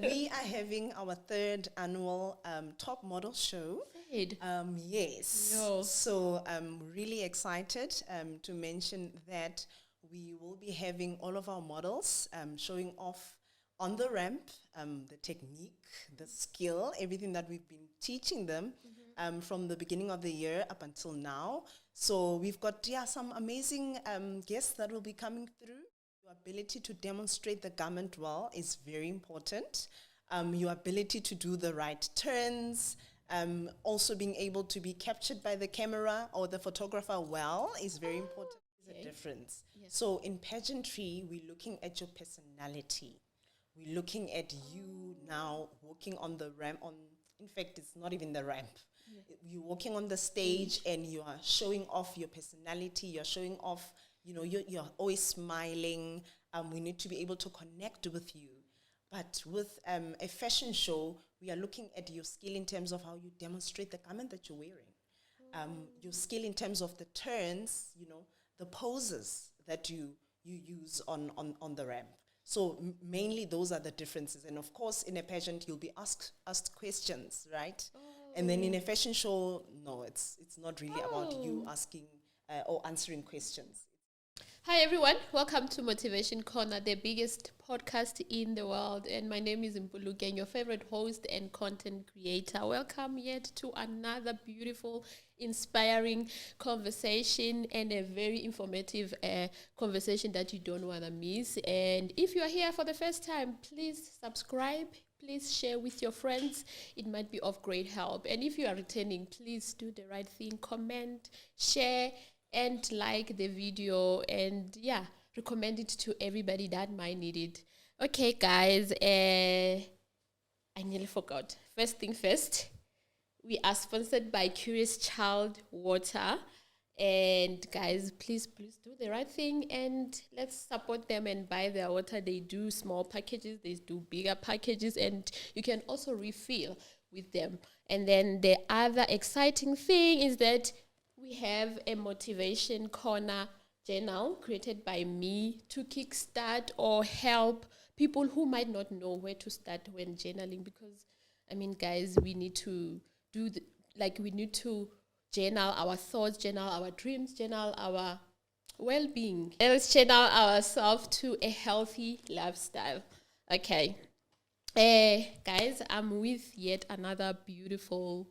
We are having our third annual top model show. Third? Yes. No. So I'm really excited to mention that we will be having all of our models showing off on the ramp, the technique, the skill, everything that we've been teaching them from the beginning of the year up until now. So we've got some amazing guests that will be coming through. Your ability to demonstrate the garment well is very important. Your ability to do the right turns, also being able to be captured by the camera or the photographer well is very important. There's a difference. Yes. So in pageantry, we're looking at your personality. We're looking at you now walking on the ramp. In fact, it's not even the ramp. Yeah. You're walking on the stage and you are showing off your personality. You're showing off, you're always smiling. We need to be able to connect with you. But with a fashion show, we are looking at your skill in terms of how you demonstrate the garment that you're wearing. Your skill in terms of the turns, the poses that you use on the ramp. So mainly those are the differences. And of course, in a pageant, you'll be asked questions, right? Oh. And then in a fashion show, no, it's not really about you asking or answering questions. Hi everyone, welcome to Motivation Corner, the biggest podcast in the world. And my name is Mpuluke, your favorite host and content creator. Welcome yet to another beautiful, inspiring conversation and a very informative conversation that you don't want to miss. And if you are here for the first time, please subscribe. Please share with your friends. It might be of great help. And if you are returning, please do the right thing. Comment, share, and like the video, and recommend it to everybody that might need it. Okay, guys, I nearly forgot. First thing first, we are sponsored by Curious Child Water. And guys, please do the right thing and let's support them and buy their water. They do small packages, they do bigger packages, and you can also refill with them. And then the other exciting thing is that we have a motivation corner journal created by me to kickstart or help people who might not know where to start when journaling. Because, guys, we need to we need to journal our thoughts, journal our dreams, journal our well-being. And let's channel ourselves to a healthy lifestyle. Okay. Guys, I'm with yet another beautiful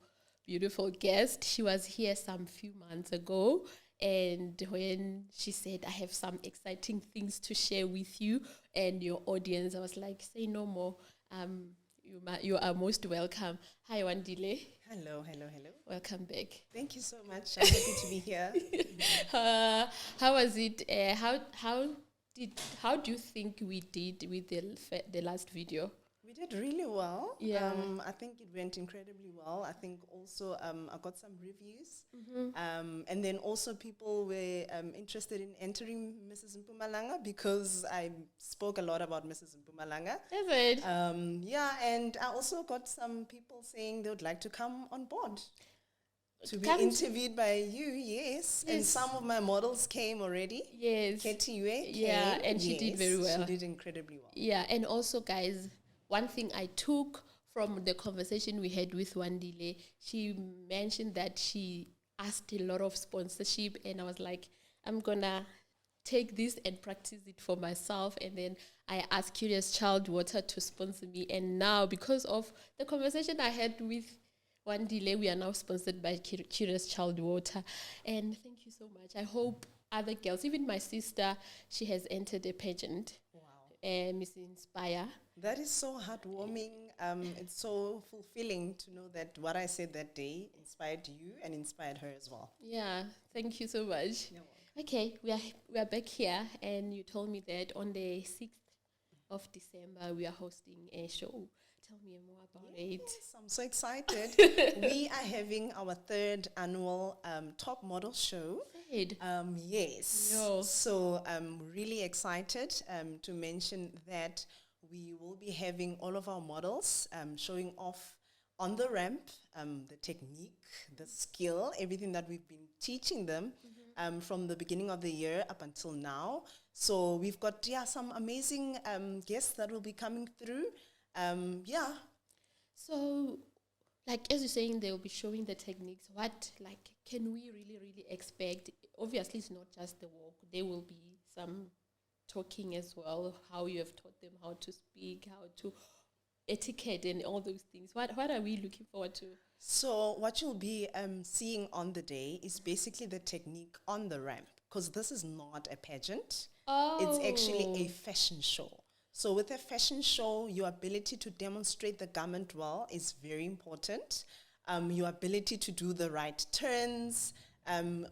guest. She was here some few months ago, and when she said, I have some exciting things to share with you and your audience, I was like, say no more. You are most welcome. Hi, Wandile. Hello. Welcome back. Thank you so much. I'm happy to be here. How was it? How do you think we did with the last video? We did really well. Yeah. I think it went incredibly well. I think also I got some reviews. And then also people were interested in entering Mrs. Mpumalanga because I spoke a lot about Mrs. Mpumalanga. Is it? And I also got some people saying they would like to come on board to be interviewed by you, yes. And some of my models came already. Yes. Ketiwe came. Yeah, and she did very well. She did incredibly well. Yeah, and also, guys, one thing I took from the conversation we had with Wandile, she mentioned that she asked a lot of sponsorship, and I was like, I'm gonna take this and practice it for myself. And then I asked Curious Child Water to sponsor me, and now because of the conversation I had with Wandile, we are now sponsored by Curious Child Water. And thank you so much. I hope other girls, even my sister, she has entered a pageant. Miss Inspire. That is so heartwarming. It's so fulfilling to know that what I said that day inspired you and inspired her as well. Yeah, thank you so much. Okay, we are back here, and you told me that on the 6th of December we are hosting a show. Tell me more about it. I'm so excited. We are having our third annual top model show. Yes. No. So I'm really excited to mention that we will be having all of our models showing off on the ramp, the technique, the skill, everything that we've been teaching them from the beginning of the year up until now. So we've got some amazing guests that will be coming through. Yeah. So, like as you're saying, they'll be showing the techniques. What like can we really expect? Obviously, it's not just the walk. There will be some talking as well. How you have taught them how to speak, how to etiquette, and all those things. What are we looking forward to? So what you'll be seeing on the day is basically the technique on the ramp, because this is not a pageant. It's actually a fashion show. So with a fashion show, your ability to demonstrate the garment well is very important. Your ability to do the right turns,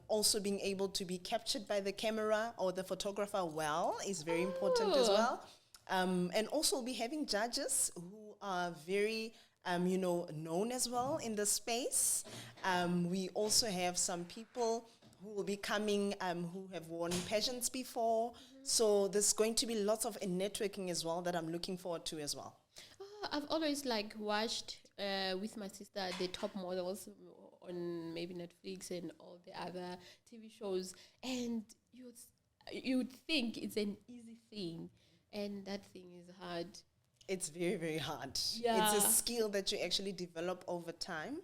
also being able to be captured by the camera or the photographer well is very important as well. And also be having judges who are very, known as well in the space. We also have some people who will be coming who have won pageants before. So there's going to be lots of networking as well that I'm looking forward to as well. I've always like watched with my sister the top models on maybe Netflix and all the other TV shows, and you'd think it's an easy thing, and that thing is hard. It's very, very hard. Yeah. It's a skill that you actually develop over time.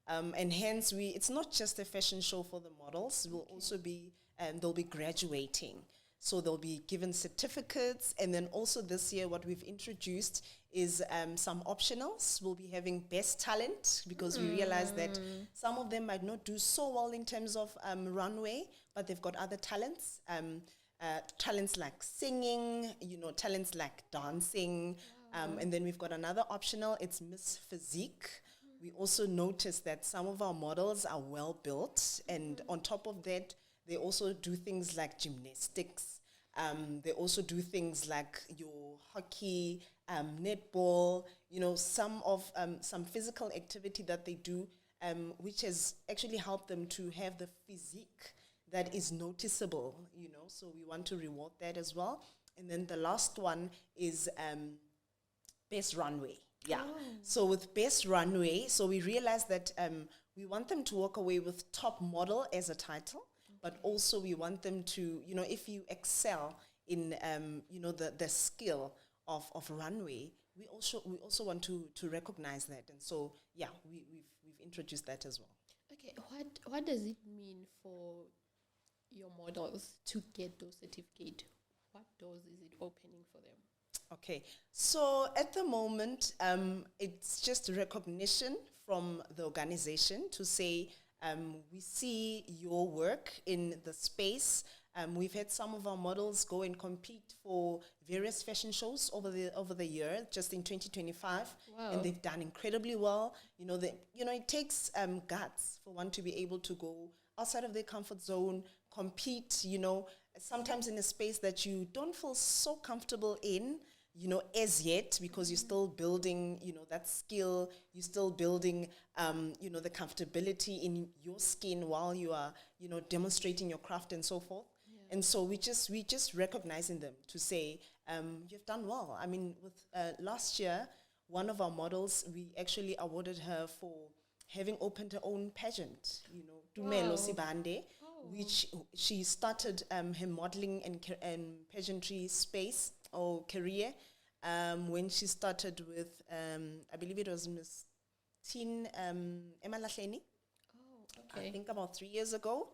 And hence, it's not just a fashion show for the models. We'll also be, they'll be graduating. So they'll be given certificates. And then also this year, what we've introduced is some optionals. We'll be having best talent, because we realize that some of them might not do so well in terms of runway, but they've got other talents. Talents like singing, talents like dancing. And then we've got another optional, it's Miss Physique. We also noticed that some of our models are well built, and on top of that, they also do things like gymnastics. They also do things like your hockey, netball, some physical activity that they do, which has actually helped them to have the physique that is noticeable, so we want to reward that as well. And then the last one is best runway. Yeah. Oh. So with best runway, so we realized that we want them to walk away with top model as a title, but also we want them to, if you excel in, the skill of runway, we also want to recognize that. And so, yeah, we've introduced that as well. Okay, what does it mean for your models to get those certificates? What doors is it opening for them? Okay, so at the moment, it's just recognition from the organization to say, we see your work in the space. We've had some of our models go and compete for various fashion shows over the year, just in 2025, Wow. and they've done incredibly well. It takes guts for one to be able to go outside of their comfort zone, compete. Sometimes in a space that you don't feel so comfortable in. As yet, because you're still building, that skill, you're still building, the comfortability in your skin while you are, demonstrating your craft and so forth. Yeah. And so we just recognizing them to say, you've done well. I mean, with last year, one of our models, we actually awarded her for having opened her own pageant, Dumelo Sibande, which she started her modeling and pageantry space or career when she started with, I believe it was Miss Teen Emma Lahleni. Oh, okay. I think about 3 years ago.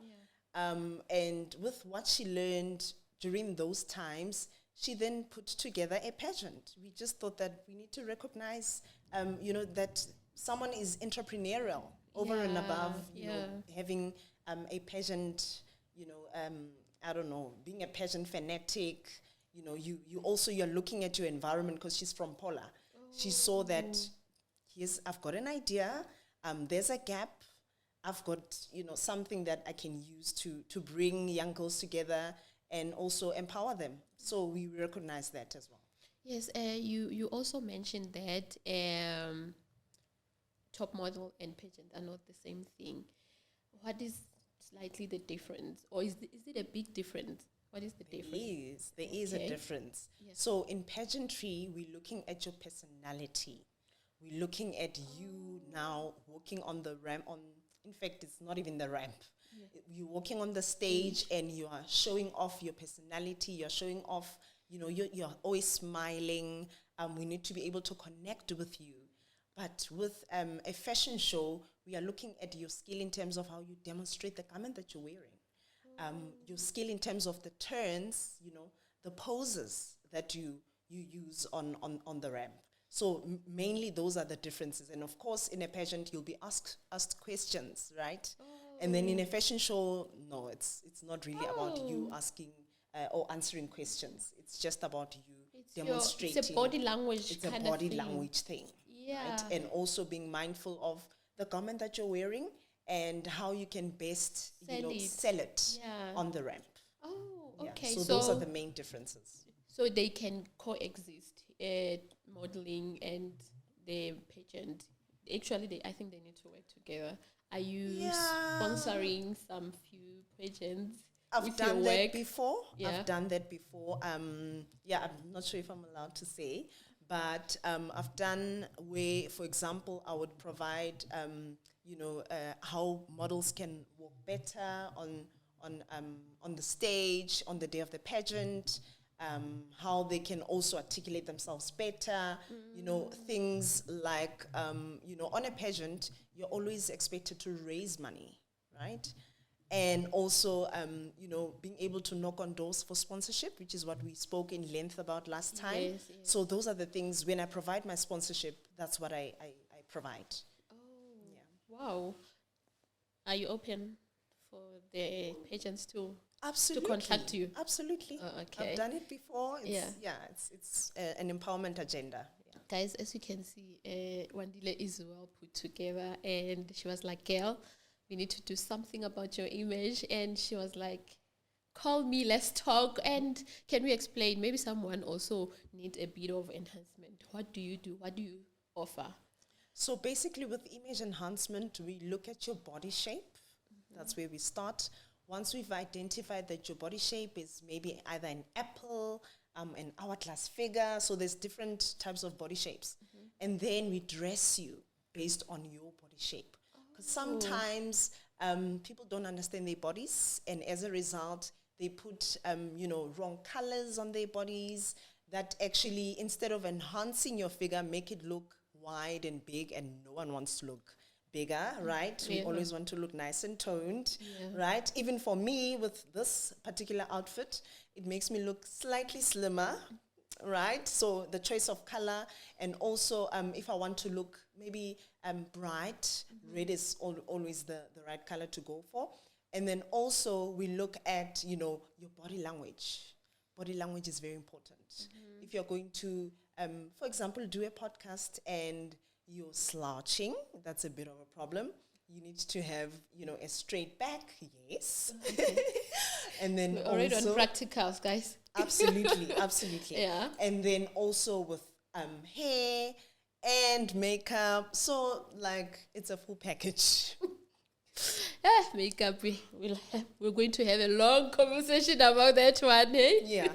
Yeah. And with what she learned during those times, she then put together a pageant. We just thought that we need to recognize, that someone is entrepreneurial over and above, having a pageant, I don't know, being a pageant fanatic. You're looking at your environment, because she's from Pola. Oh. She saw that, I've got an idea, there's a gap, I've got, something that I can use to bring young girls together and also empower them. So we recognize that as well. Yes, you also mentioned that top model and pageant are not the same thing. What is slightly the difference, or is it a big difference? What is the difference? There is a difference. Yes. So in pageantry, we're looking at your personality. We're looking at you now walking on the ramp. In fact, it's not even the ramp. Yeah. You're walking on the stage and you are showing off your personality. You're showing off, you're always smiling. We need to be able to connect with you. But with a fashion show, we are looking at your skill in terms of how you demonstrate the garment that you're wearing. Your skill in terms of the turns, the poses that you use on the ramp. So mainly those are the differences. And of course, in a pageant, you'll be asked questions, right? And then in a fashion show, no, it's not really about you asking or answering questions. It's just about you demonstrating. It's a body language. It's a body language thing. Yeah. Right? And also being mindful of the garment that you're wearing and how you can best sell it on the ramp. Oh, okay. So those are the main differences. So they can coexist, modeling and the pageant. Actually, I think they need to work together. Are you sponsoring some few pageants? I've done that before. I'm not sure if I'm allowed to say, but I've done where, for example, I would provide, how models can walk better on the stage on the day of the pageant. How they can also articulate themselves better, things like, on a pageant, you're always expected to raise money, right? And also, being able to knock on doors for sponsorship, which is what we spoke in length about last time. Yes. So those are the things, when I provide my sponsorship, that's what I provide. Oh, wow. Are you open for the pageants too? Absolutely. To contact you? Absolutely. Oh, okay. I've done it before. It's an empowerment agenda. Yeah. Guys, as you can see, Wandile is well put together, and she was like, girl, we need to do something about your image. And she was like, call me, let's talk. And can we explain? Maybe someone also needs a bit of enhancement. What do you do? What do you offer? So basically with image enhancement, we look at your body shape. That's where we start. Once we've identified that your body shape is maybe either an apple, an hourglass figure, so there's different types of body shapes. And then we dress you based on your body shape. Because sometimes people don't understand their bodies, and as a result, they put wrong colors on their bodies that actually, instead of enhancing your figure, make it look wide and big, and no one wants to look bigger, right? We always want to look nice and toned, right? Even for me, with this particular outfit, it makes me look slightly slimmer, right? So the choice of color, and also if I want to look maybe bright, red is always the right color to go for. And then also we look at, your body language. Body language is very important. If you're going to, for example, do a podcast and you're slouching, that's a bit of a problem. You need to have, a straight back, yes. Okay. And then we're already on practicals, guys. Absolutely, absolutely. Yeah. And then also with hair and makeup. So, it's a full package. Makeup, we're going to have a long conversation about that one, eh?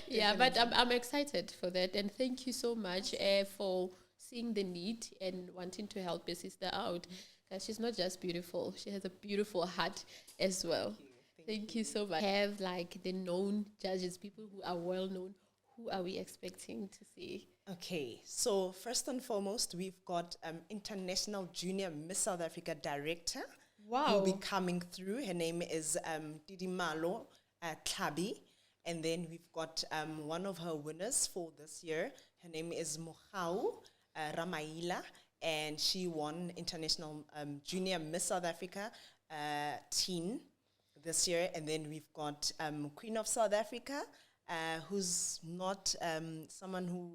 Yeah. But I'm excited for that, and thank you so much for seeing the need and wanting to help your sister out. Because she's not just beautiful, she has a beautiful heart as well. Thank you so much. Have the known judges, people who are well known. Who are we expecting to see? Okay, so first and foremost, we've got International Junior Miss South Africa Director. Wow. Who will be coming through. Her name is Didimalo Tlabi. And then we've got one of her winners for this year. Her name is Mohau Ramaila, and she won International Junior Miss South Africa teen this year. And then we've got Queen of South Africa, who's not someone who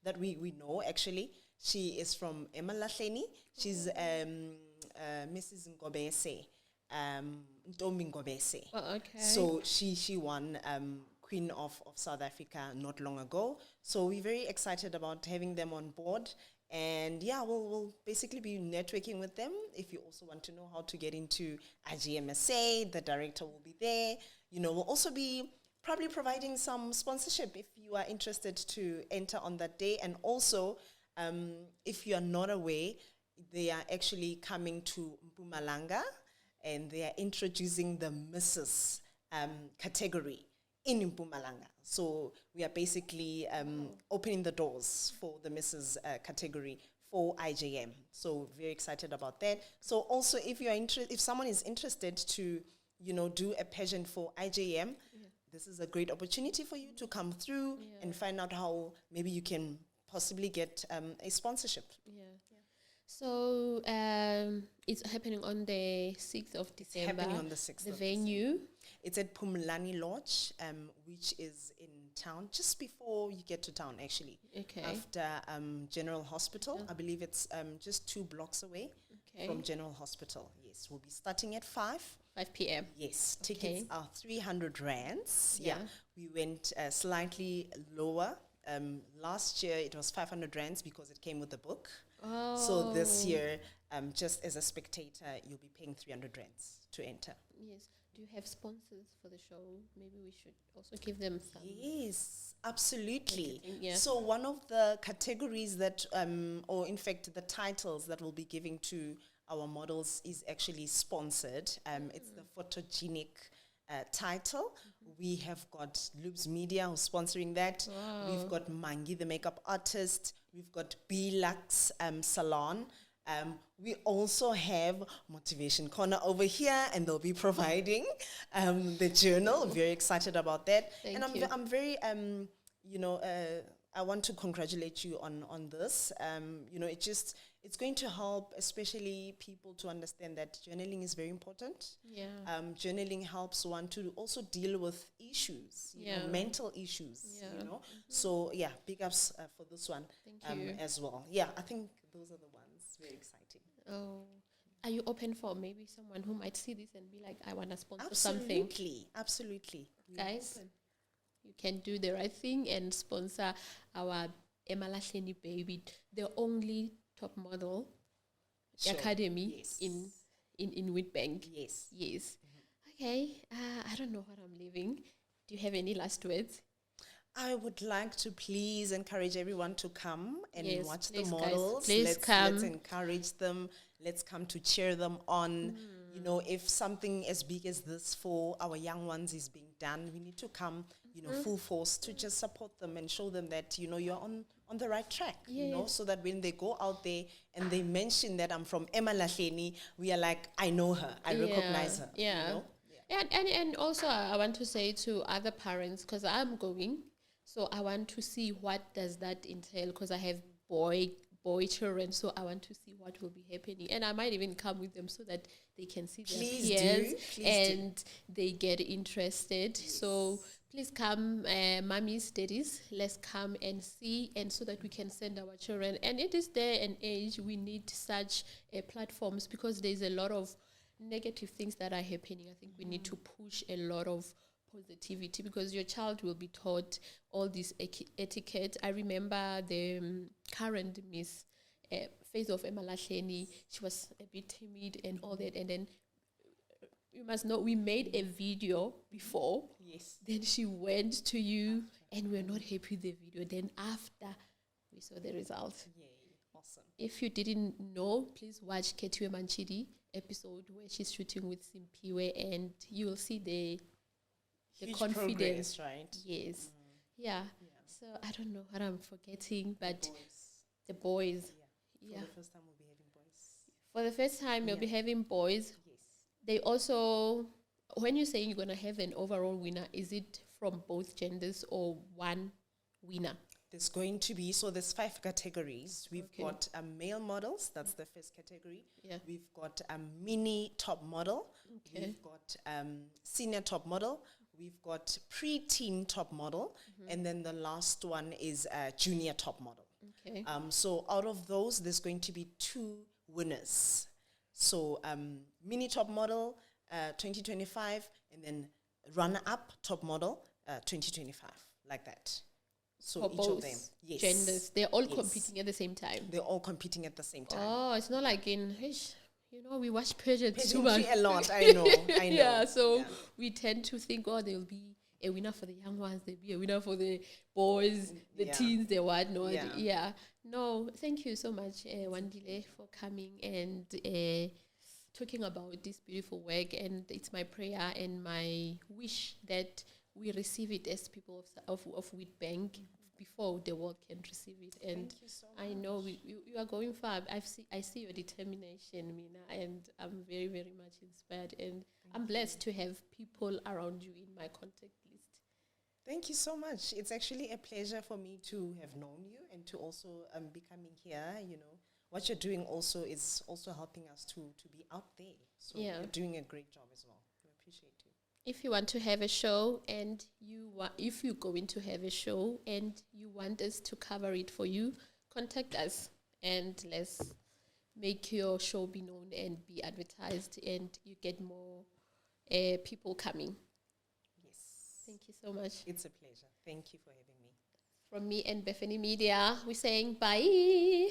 that we know, actually. She is from Emalahleni. She's Mrs. Ngobese, Ntombi Ngobese. Oh, okay. So she won Queen of South Africa not long ago. So we're very excited about having them on board. And we'll basically be networking with them. If you also want to know how to get into IGMSA, the director will be there. We'll also be probably providing some sponsorship if you are interested to enter on that day. And also, if you are not aware, they are actually coming to Mpumalanga, and they are introducing the Mrs. Category in Mpumalanga. So we are basically opening the doors for the Mrs. Category for IJM. So very excited about that. So also, if you're if someone is interested to, do a pageant for IJM, this is a great opportunity for you to come through and find out how maybe you can possibly get a sponsorship. So it's happening on the 6th of December. It's happening on the 6th The of venue? December. It's at Phumlani Lodge, which is in town, just before you get to town, actually. Okay. After General Hospital. I believe it's just 2 blocks away from General Hospital. Yes, we'll be starting at 5 p.m. Yes, tickets are 300 rands. We went slightly lower. Last year it was 500 rands because it came with the book. So this year, just as a spectator, you'll be paying 300 rands to enter. Yes. Do you have sponsors for the show? Maybe we should also give them some. Yes, absolutely. Yeah. So one of the categories that, or in fact the titles that we'll be giving to our models is actually sponsored. It's the photogenic title. We have got Lubes Media who's sponsoring that. Wow. We've got Mangi, the makeup artist. We've got B-Lux Salon. We also have Motivation Corner over here, and they'll be providing the journal. Very excited about that. Thank and you. I'm very, I want to congratulate you on this. It's going to help, especially people, to understand that journaling is very important. Yeah. Journaling helps one to also deal with issues, mental issues. So big ups for this one. Thank you. As well. Yeah, I think those are the ones. Very exciting. Oh, are you open for maybe someone who might see this and be like, I want to sponsor something? Absolutely. Guys, you can do the right thing and sponsor our Emalahleni baby, the only top model academy in Witbank. Yes. Okay, I don't know what I'm leaving. Do you have any last words? I would like to please encourage everyone to come and watch the models. Please come. Let's encourage them. Let's come to cheer them on. If something as big as this for our young ones is being done, we need to come, full force to just support them and show them that, you're on the right track, so that when they go out there and they mention that I'm from Emalahleni, we are like, I know her, I recognize her. And also I want to say to other parents, because I'm going, so I want to see what does that entail, because I have boy children, so I want to see what will be happening, and I might even come with them so that they can see their peers and they get interested. So please come, mummies, daddies, let's come and see, and so that we can send our children. And it is day and age we need such platforms, because there's a lot of negative things that are happening. I think we need to push a lot of positivity, because your child will be taught all this etiquette. I remember the current Miss Face of Emalahleni. She was a bit timid and all that, and then you must know we made a video before. Yes. Then she went to you, and we're not happy with the video. Then after, we saw the result. Yay. Awesome. If you didn't know, please watch Ketue Manchidi episode where she's shooting with Simpiwe, and you will see the confidence, progress, right? Yes. Yeah. So I don't know what I'm forgetting, but the boys. For the first time we'll be having boys. For the first time you'll be having boys. Yes. They also, when you're saying you're going to have an overall winner, is it from both genders or one winner? There's going to be, so there's 5 categories. We've got male models, that's the first category. Yeah. We've got a mini top model. Okay. We've got senior top model. We've got pre-teen top model. And then the last one is junior top model. Okay. So out of those, there's going to be 2 winners. So mini top model 2025, and then runner-up top model 2025, like that. So for each both of them, genders, they're all competing at the same time. They're all competing at the same time. Oh, it's not like we watch pageants too much. A lot, I know. Yeah, so we tend to think, there'll be a winner for the young ones, there'll be a winner for the boys, the teens, the what, no. Yeah. No, thank you so much, Wandile, for coming and talking about this beautiful work. And it's my prayer and my wish that we receive it as people of Wheatbank before the world can receive it. And Thank you so I know you are going far. I see your determination, Mina, and I'm very, very much inspired. And I'm blessed to have people around you in my contact list. Thank you so much. It's actually a pleasure for me to have known you and to also be coming here. You know, what you're doing also is also helping us to be out there. So Yeah. you're doing a great job as well. We appreciate you. If you want to have a show and if you're going to have a show and you want us to cover it for you, contact us and let's make your show be known and be advertised and you get more people coming. Yes. Thank you so much. It's a pleasure. Thank you for having me. From me and Bethany Media, we're saying bye.